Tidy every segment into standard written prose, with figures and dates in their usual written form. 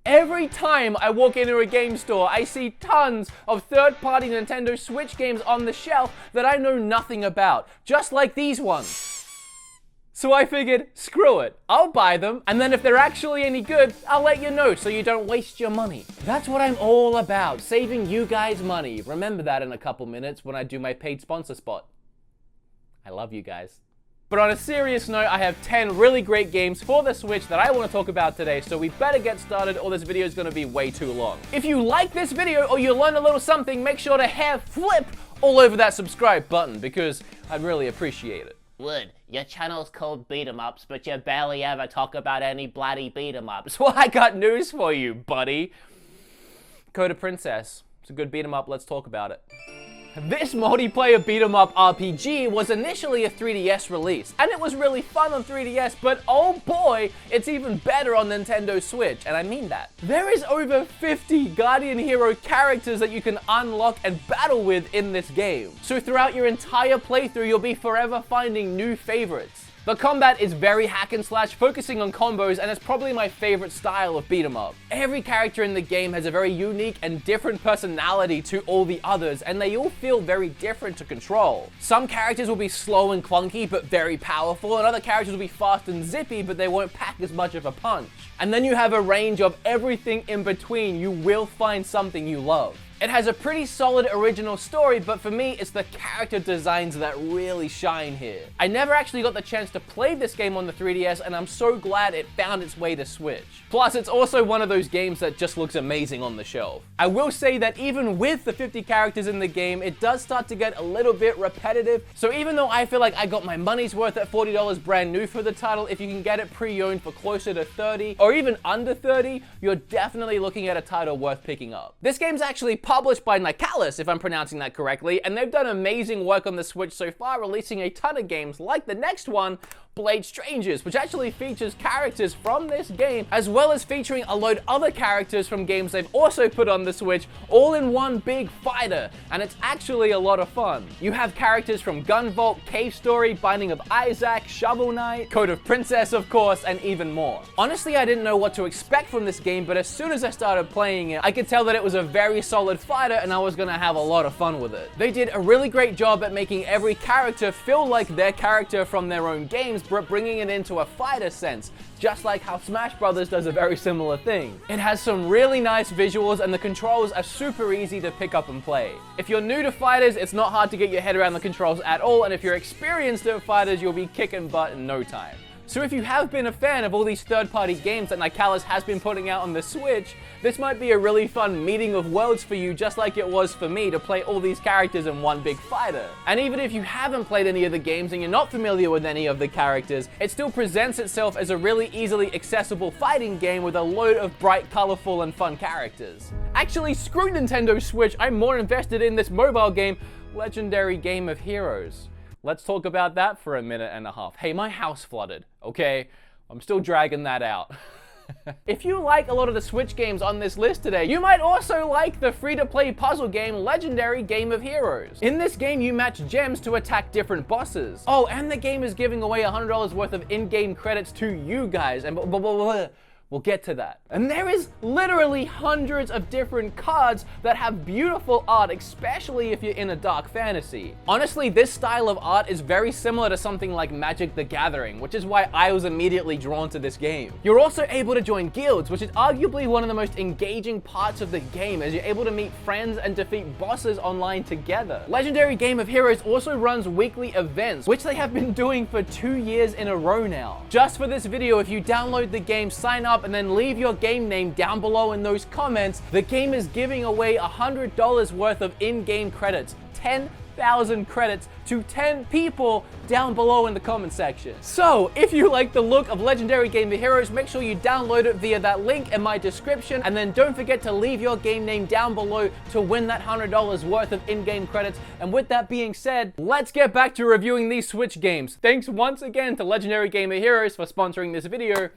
Every time I walk into a game store, I see tons of third-party Nintendo Switch games on the shelf that I know nothing about, just like these ones. So I figured, screw it, I'll buy them, and then if they're actually any good, I'll let you know so you don't waste your money. That's what I'm all about, saving you guys money. Remember that in a couple minutes when I do my paid sponsor spot. I love you guys. But on a serious note, I have 10 really great games for the Switch that I want to talk about today, so we better get started or this video is going to be way too long. If you like this video or you learned a little something, make sure to hair flip all over that subscribe button because I'd really appreciate it. Wood, your channel's called Beat 'em Ups, but you barely ever talk about any bloody beat 'em ups. Well, I got news for you, buddy. Code of Princess. It's a good beat 'em up, let's talk about it. This multiplayer beat 'em up RPG was initially a 3DS release, and it was really fun on 3DS, but oh boy, it's even better on Nintendo Switch, and I mean that. There is over 50 Guardian Hero characters that you can unlock and battle with in this game. So throughout your entire playthrough, you'll be forever finding new favorites. The combat is very hack and slash, focusing on combos, and it's probably my favorite style of beat 'em up. Every character in the game has a very unique and different personality to all the others, and they all feel very different to control. Some characters will be slow and clunky, but very powerful, and other characters will be fast and zippy, but they won't pack as much of a punch. And then you have a range of everything in between. You will find something you love. It has a pretty solid original story, but for me, it's the character designs that really shine here. I never actually got the chance to play this game on the 3DS, and I'm so glad it found its way to Switch. Plus, it's also one of those games that just looks amazing on the shelf. I will say that even with the 50 characters in the game, it does start to get a little bit repetitive, so even though I feel like I got my money's worth at $40 brand new for the title, if you can get it pre-owned for closer to 30, or even under 30, you're definitely looking at a title worth picking up. This game's actually published by Nicalis, if I'm pronouncing that correctly, and they've done amazing work on the Switch so far, releasing a ton of games like the next one, Blade Strangers, which actually features characters from this game, as well as featuring a load other characters from games they've also put on the Switch, all in one big fighter, and it's actually a lot of fun. You have characters from Gunvolt, Cave Story, Binding of Isaac, Shovel Knight, Code of Princess, of course, and even more. Honestly, I didn't know what to expect from this game, but as soon as I started playing it, I could tell that it was a very solid fighter, and I was gonna have a lot of fun with it. They did a really great job at making every character feel like their character from their own games, but bringing it into a fighter sense, just like how Smash Brothers does a very similar thing. It has some really nice visuals, and the controls are super easy to pick up and play. If you're new to fighters, it's not hard to get your head around the controls at all, and if you're experienced at fighters, you'll be kicking butt in no time. So if you have been a fan of all these third-party games that Nicalis has been putting out on the Switch, this might be a really fun meeting of worlds for you, just like it was for me to play all these characters in one big fighter. And even if you haven't played any of the games and you're not familiar with any of the characters, it still presents itself as a really easily accessible fighting game with a load of bright, colorful, and fun characters. Actually, screw Nintendo Switch, I'm more invested in this mobile game, Legendary Game of Heroes. Let's talk about that for a minute and a half. Hey, my house flooded, okay? I'm still dragging that out. If you like a lot of the Switch games on this list today, you might also like the free-to-play puzzle game Legendary Game of Heroes. In this game, you match gems to attack different bosses. Oh, and the game is giving away $100 worth of in-game credits to you guys, and we'll get to that. And there is literally hundreds of different cards that have beautiful art, especially if you're in a dark fantasy. Honestly, this style of art is very similar to something like Magic the Gathering, which is why I was immediately drawn to this game. You're also able to join guilds, which is arguably one of the most engaging parts of the game, as you're able to meet friends and defeat bosses online together. Legendary Game of Heroes also runs weekly events, which they have been doing for 2 years in a row now. Just for this video, if you download the game, sign up, and then leave your game name down below in those comments, the game is giving away $100 worth of in-game credits, 10,000 credits to 10 people down below in the comment section. So if you like the look of Legendary Game of Heroes, make sure you download it via that link in my description, and then don't forget to leave your game name down below to win that $100 worth of in-game credits. And with that being said, let's get back to reviewing these Switch games. Thanks once again to Legendary Game of Heroes for sponsoring this video,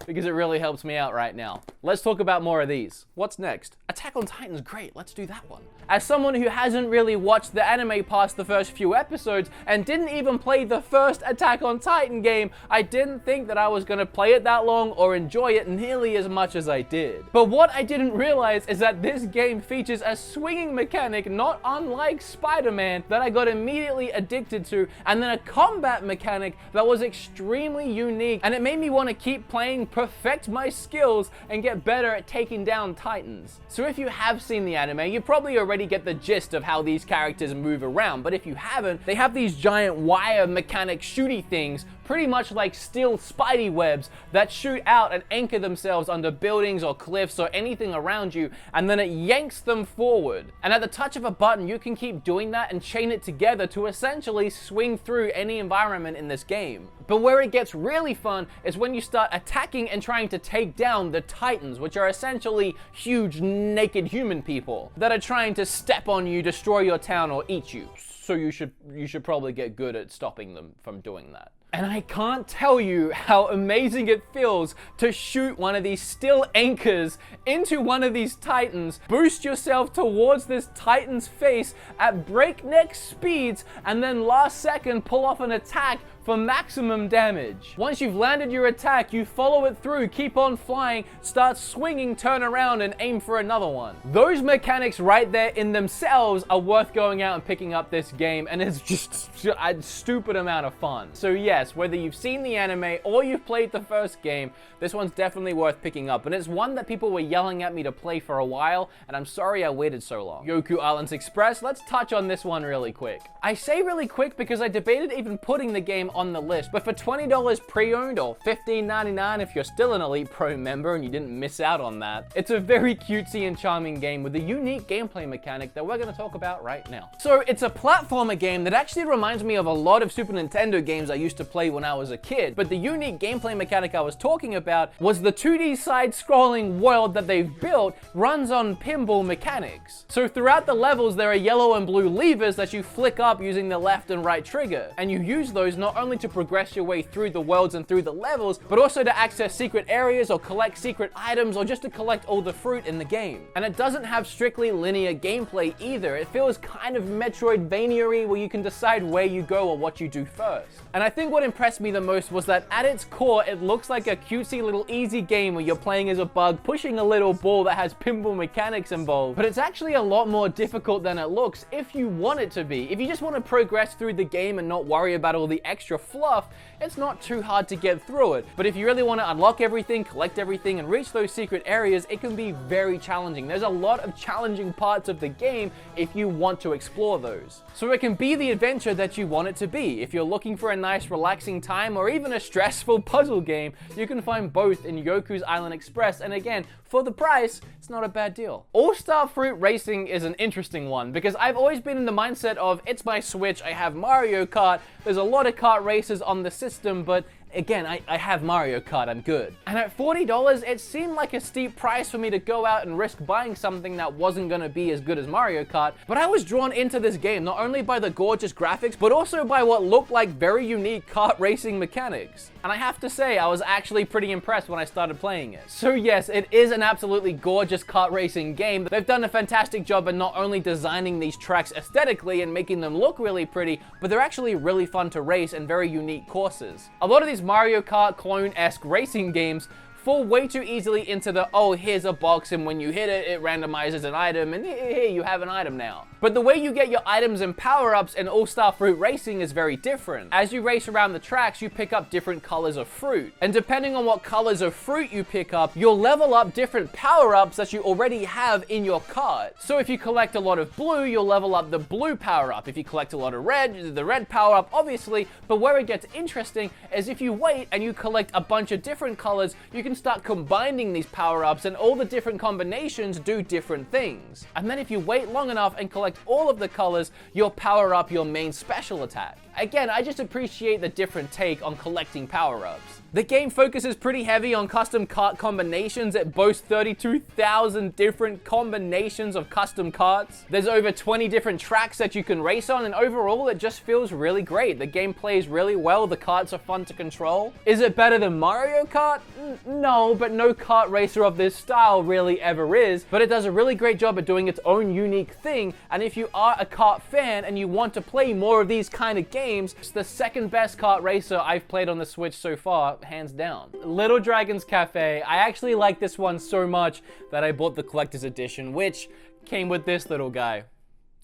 because it really helps me out right now. Let's talk about more of these. What's next? Attack on Titan's great, let's do that one. As someone who hasn't really watched the anime past the first few episodes and didn't even play the first Attack on Titan game, I didn't think that I was gonna play it that long or enjoy it nearly as much as I did. But what I didn't realize is that this game features a swinging mechanic not unlike Spider-Man that I got immediately addicted to, and then a combat mechanic that was extremely unique, and it made me want to keep playing, perfect my skills, and get better at taking down Titans. So if you have seen the anime, you probably already get the gist of how these characters move around, but if you haven't, they have these giant wire mechanic shooty things, pretty much like steel spidey webs that shoot out and anchor themselves under buildings or cliffs or anything around you, and then it yanks them forward. And at the touch of a button, you can keep doing that and chain it together to essentially swing through any environment in this game. But where it gets really fun is when you start attacking and trying to take down the Titans, which are essentially huge naked human people that are trying to step on you, destroy your town, or eat you. So you should probably get good at stopping them from doing that. And I can't tell you how amazing it feels to shoot one of these steel anchors into one of these Titans, boost yourself towards this Titan's face at breakneck speeds, and then last second pull off an attack for maximum damage. Once you've landed your attack, you follow it through, keep on flying, start swinging, turn around, and aim for another one. Those mechanics right there in themselves are worth going out and picking up this game, and it's just a stupid amount of fun. So yes, whether you've seen the anime or you've played the first game, this one's definitely worth picking up, and it's one that people were yelling at me to play for a while, and I'm sorry I waited so long. Goku Islands Express, let's touch on this one really quick. I say really quick because I debated even putting the game on the list, but for $20 pre-owned or $15.99 if you're still an Elite Pro member and you didn't miss out on that, it's a very cutesy and charming game with a unique gameplay mechanic that we're going to talk about right now. So it's a platformer game that actually reminds me of a lot of Super Nintendo games I used to play when I was a kid, but the unique gameplay mechanic I was talking about was the 2D side-scrolling world that they've built runs on pinball mechanics. So throughout the levels there are yellow and blue levers that you flick up using the left and right trigger, and you use those not only to progress your way through the worlds and through the levels, but also to access secret areas or collect secret items or just to collect all the fruit in the game. And it doesn't have strictly linear gameplay either. It feels kind of Metroidvania-y where you can decide where you go or what you do first. And I think what impressed me the most was that at its core, it looks like a cutesy little easy game where you're playing as a bug, pushing a little ball that has pinball mechanics involved. But it's actually a lot more difficult than it looks if you want it to be. If you just want to progress through the game and not worry about all the extra fluff, it's not too hard to get through it. But if you really want to unlock everything, collect everything, and reach those secret areas, it can be very challenging. There's a lot of challenging parts of the game if you want to explore those. So it can be the adventure that you want it to be. If you're looking for a nice relaxing time or even a stressful puzzle game, you can find both in Goku's Island Express, and again, for the price, it's not a bad deal. Starfruit Racing is an interesting one because I've always been in the mindset of it's my Switch, I have Mario Kart, there's a lot of kart races on the system, but again, I have Mario Kart, I'm good. And at $40, it seemed like a steep price for me to go out and risk buying something that wasn't gonna be as good as Mario Kart, but I was drawn into this game not only by the gorgeous graphics, but also by what looked like very unique kart racing mechanics. And I have to say, I was actually pretty impressed when I started playing it. So yes, it is an absolutely gorgeous kart racing game. They've done a fantastic job in not only designing these tracks aesthetically and making them look really pretty, but they're actually really fun to race and very unique courses. A lot of these Mario Kart clone-esque racing games fall way too easily into the, oh, here's a box and when you hit it, it randomizes an item and here you have an item now. But the way you get your items and power-ups in Starfruit Racing is very different. As you race around the tracks, you pick up different colors of fruit. And depending on what colors of fruit you pick up, you'll level up different power-ups that you already have in your cart. So if you collect a lot of blue, you'll level up the blue power-up. If you collect a lot of red, the red power-up, obviously. But where it gets interesting is if you wait and you collect a bunch of different colors, you can start combining these power-ups and all the different combinations do different things. And then if you wait long enough and collect all of the colors, you'll power up your main special attack. Again, I just appreciate the different take on collecting power-ups. The game focuses pretty heavy on custom kart combinations. It boasts 32,000 different combinations of custom karts. There's over 20 different tracks that you can race on, and overall, it just feels really great. The game plays really well. The karts are fun to control. Is it better than Mario Kart? No, but no kart racer of this style really ever is. But it does a really great job at doing its own unique thing, and if you are a kart fan and you want to play more of these kind of games, it's the second best kart racer I've played on the Switch so far, hands down. Little Dragon's Cafe. I actually like this one so much that I bought the collector's edition, which came with this little guy.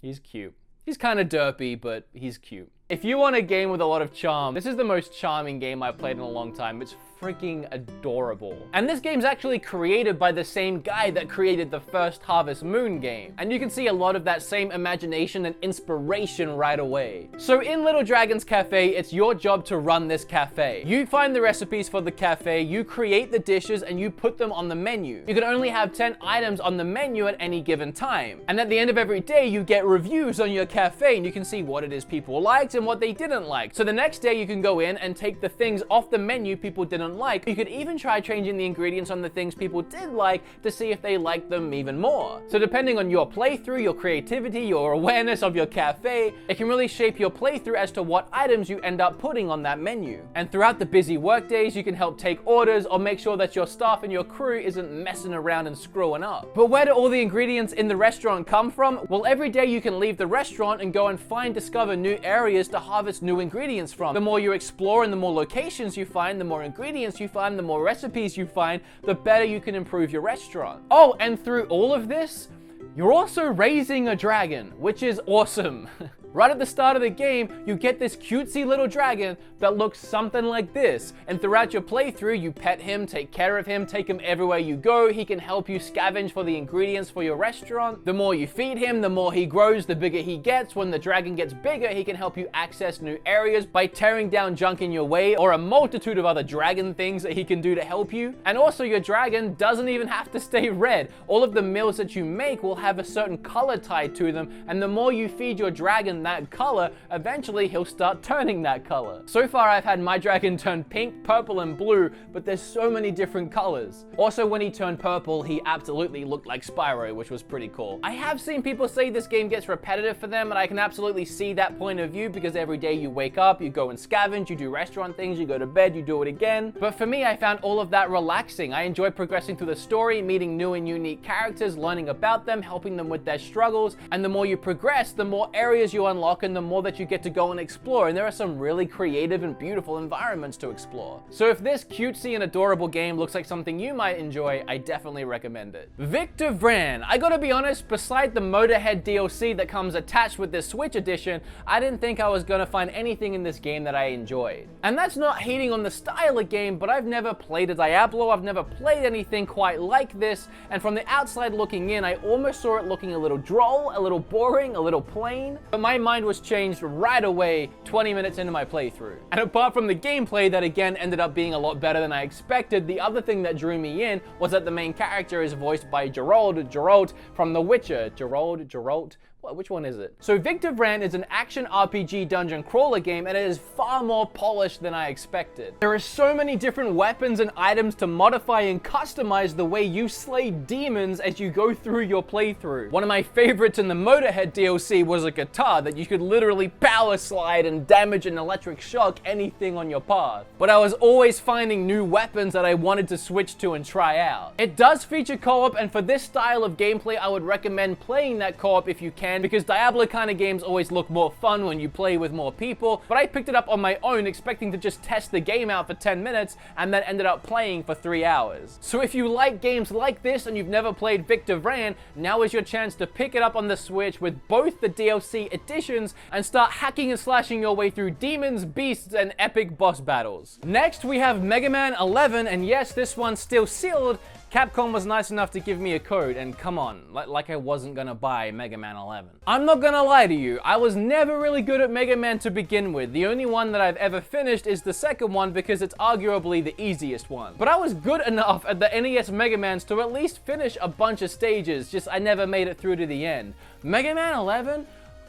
He's cute. He's kind of derpy, but he's cute. If you want a game with a lot of charm, this is the most charming game I've played in a long time. It's freaking adorable. And this game's actually created by the same guy that created the first Harvest Moon game. And you can see a lot of that same imagination and inspiration right away. So in Little Dragon's Cafe, it's your job to run this cafe. You find the recipes for the cafe, you create the dishes, and you put them on the menu. You can only have 10 items on the menu at any given time. And at the end of every day, you get reviews on your cafe, and you can see what it is people liked and what they didn't like. So the next day, you can go in and take the things off the menu people didn't like. You could even try changing the ingredients on the things people did like to see if they liked them even more. So depending on your playthrough, your creativity, your awareness of your cafe, it can really shape your playthrough as to what items you end up putting on that menu. And throughout the busy work days, you can help take orders or make sure that your staff and your crew isn't messing around and screwing up. But where do all the ingredients in the restaurant come from? Well, every day you can leave the restaurant and go and discover new areas to harvest new ingredients from. The more you explore and the more locations you find, the more ingredients you find, the more recipes you find, the better you can improve your restaurant. Oh, and through all of this, you're also raising a dragon, which is awesome. Right at the start of the game, you get this cutesy little dragon that looks something like this. And throughout your playthrough, you pet him, take care of him, take him everywhere you go. He can help you scavenge for the ingredients for your restaurant. The more you feed him, the more he grows, the bigger he gets. When the dragon gets bigger, he can help you access new areas by tearing down junk in your way, or a multitude of other dragon things that he can do to help you. And also, your dragon doesn't even have to stay red. All of the meals that you make will have a certain color tied to them, and the more you feed your dragon that color, eventually he'll start turning that color. So far I've had my dragon turn pink, purple, and blue, but there's so many different colors. Also, when he turned purple, he absolutely looked like Spyro, which was pretty cool. I have seen people say this game gets repetitive for them, and I can absolutely see that point of view because every day you wake up, you go and scavenge, you do restaurant things, you go to bed, you do it again. But for me, I found all of that relaxing. I enjoy progressing through the story, meeting new and unique characters, learning about them, helping them with their struggles, and the more you progress, the more areas you unlock and the more that you get to go and explore, and there are some really creative and beautiful environments to explore. So if this cutesy and adorable game looks like something you might enjoy, I definitely recommend it. Victor Vran. I gotta be honest, beside the Motorhead DLC that comes attached with this Switch edition, I didn't think I was gonna find anything in this game that I enjoyed. And that's not hating on the style of game, but I've never played a Diablo, I've never played anything quite like this, and from the outside looking in, I almost saw it looking a little droll, a little boring, a little plain, but my mind was changed right away 20 minutes into my playthrough. And apart from the gameplay that again ended up being a lot better than I expected, the other thing that drew me in was that the main character is voiced by Geralt from The Witcher. Geralt? Which one is it? So Victor Vran is an action RPG dungeon crawler game, and it is far more polished than I expected. There are so many different weapons and items to modify and customize the way you slay demons as you go through your playthrough. One of my favorites in the Motorhead DLC was a guitar that you could literally power slide and damage and electric shock anything on your path. But I was always finding new weapons that I wanted to switch to and try out. It does feature co-op, and for this style of gameplay, I would recommend playing that co-op if you can, because Diablo kind of games always look more fun when you play with more people, but I picked it up on my own expecting to just test the game out for 10 minutes and then ended up playing for 3 hours. So if you like games like this and you've never played Victor Vran, now is your chance to pick it up on the Switch with both the DLC editions and start hacking and slashing your way through demons, beasts, and epic boss battles. Next we have Mega Man 11, and yes, this one's still sealed. Capcom was nice enough to give me a code, and come on, like I wasn't gonna buy Mega Man 11. I'm not gonna lie to you, I was never really good at Mega Man to begin with. The only one that I've ever finished is the second one because it's arguably the easiest one. But I was good enough at the NES Mega Mans to at least finish a bunch of stages, just I never made it through to the end. Mega Man 11?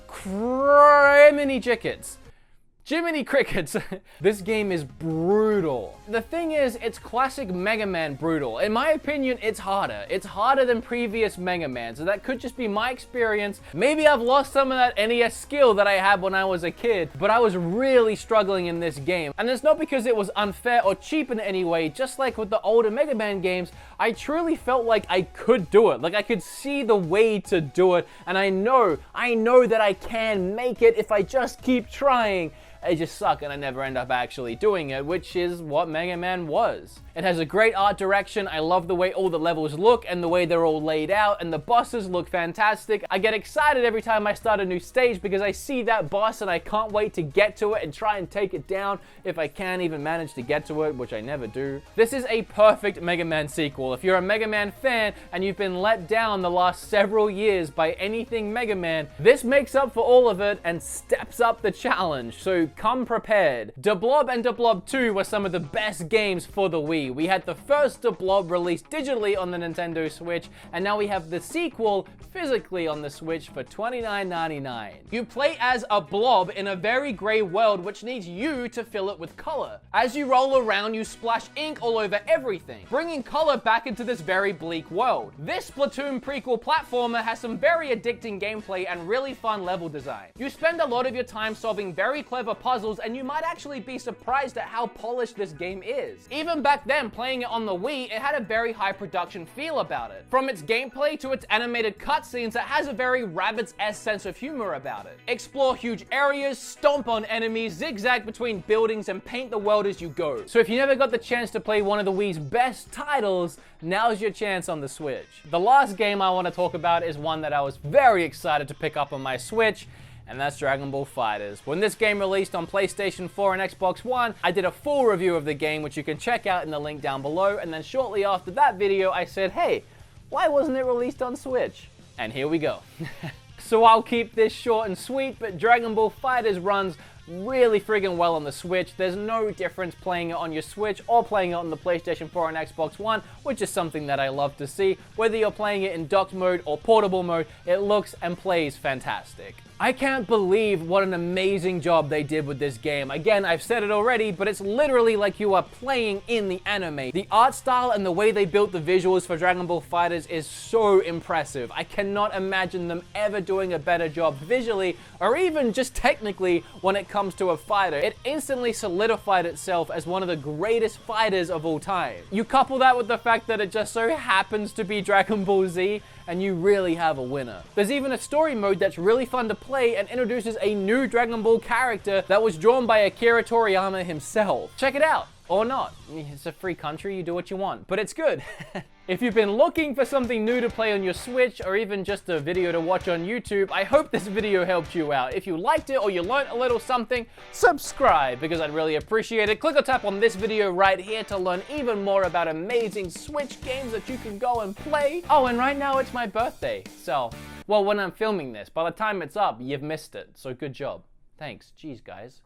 Criminy jickets. Jiminy Crickets. This game is brutal. The thing is, it's classic Mega Man brutal. In my opinion, it's harder. It's harder than previous Mega Man, so that could just be my experience. Maybe I've lost some of that NES skill that I had when I was a kid, but I was really struggling in this game. And it's not because it was unfair or cheap in any way. Just like with the older Mega Man games, I truly felt like I could do it. Like I could see the way to do it, and I know that I can make it if I just keep trying. I just suck and I never end up actually doing it, which is what Mega Man was. It has a great art direction. I love the way all the levels look and the way they're all laid out, and the bosses look fantastic. I get excited every time I start a new stage because I see that boss and I can't wait to get to it and try and take it down if I can even manage to get to it, which I never do. This is a perfect Mega Man sequel. If you're a Mega Man fan and you've been let down the last several years by anything Mega Man, this makes up for all of it and steps up the challenge. So come prepared. Blob and Blob 2 were some of the best games for the Wii. We had the first Blob released digitally on the Nintendo Switch, and now we have the sequel physically on the Switch for $29.99. You play as a blob in a very gray world which needs you to fill it with color. As you roll around, you splash ink all over everything, bringing color back into this very bleak world. This Splatoon prequel platformer has some very addicting gameplay and really fun level design. You spend a lot of your time solving very clever puzzles, and you might actually be surprised at how polished this game is. Even back then, playing it on the Wii, it had a very high production feel about it. From its gameplay to its animated cutscenes, it has a very Rabbids-esque sense of humor about it. Explore huge areas, stomp on enemies, zigzag between buildings, and paint the world as you go. So if you never got the chance to play one of the Wii's best titles, now's your chance on the Switch. The last game I want to talk about is one that I was very excited to pick up on my Switch, and that's Dragon Ball FighterZ. When this game released on PlayStation 4 and Xbox One, I did a full review of the game, which you can check out in the link down below, and then shortly after that video, I said, hey, why wasn't it released on Switch? And here we go. So I'll keep this short and sweet, but Dragon Ball FighterZ runs really friggin' well on the Switch. There's no difference playing it on your Switch or playing it on the PlayStation 4 and Xbox One, which is something that I love to see. Whether you're playing it in docked mode or portable mode, it looks and plays fantastic. I can't believe what an amazing job they did with this game. Again, I've said it already, but it's literally like you are playing in the anime. The art style and the way they built the visuals for Dragon Ball FighterZ is so impressive. I cannot imagine them ever doing a better job visually, or even just technically when it comes to a fighter. It instantly solidified itself as one of the greatest fighters of all time. You couple that with the fact that it just so happens to be Dragon Ball Z, and you really have a winner. There's even a story mode that's really fun to play and introduces a new Dragon Ball character that was drawn by Akira Toriyama himself. Check it out, or not. It's a free country, you do what you want, but it's good. If you've been looking for something new to play on your Switch, or even just a video to watch on YouTube, I hope this video helped you out. If you liked it or you learned a little something, subscribe, because I'd really appreciate it. Click or tap on this video right here to learn even more about amazing Switch games that you can go and play. Oh, and right now it's my birthday, so, well, when I'm filming this, by the time it's up, you've missed it, so good job. Thanks. Jeez, guys.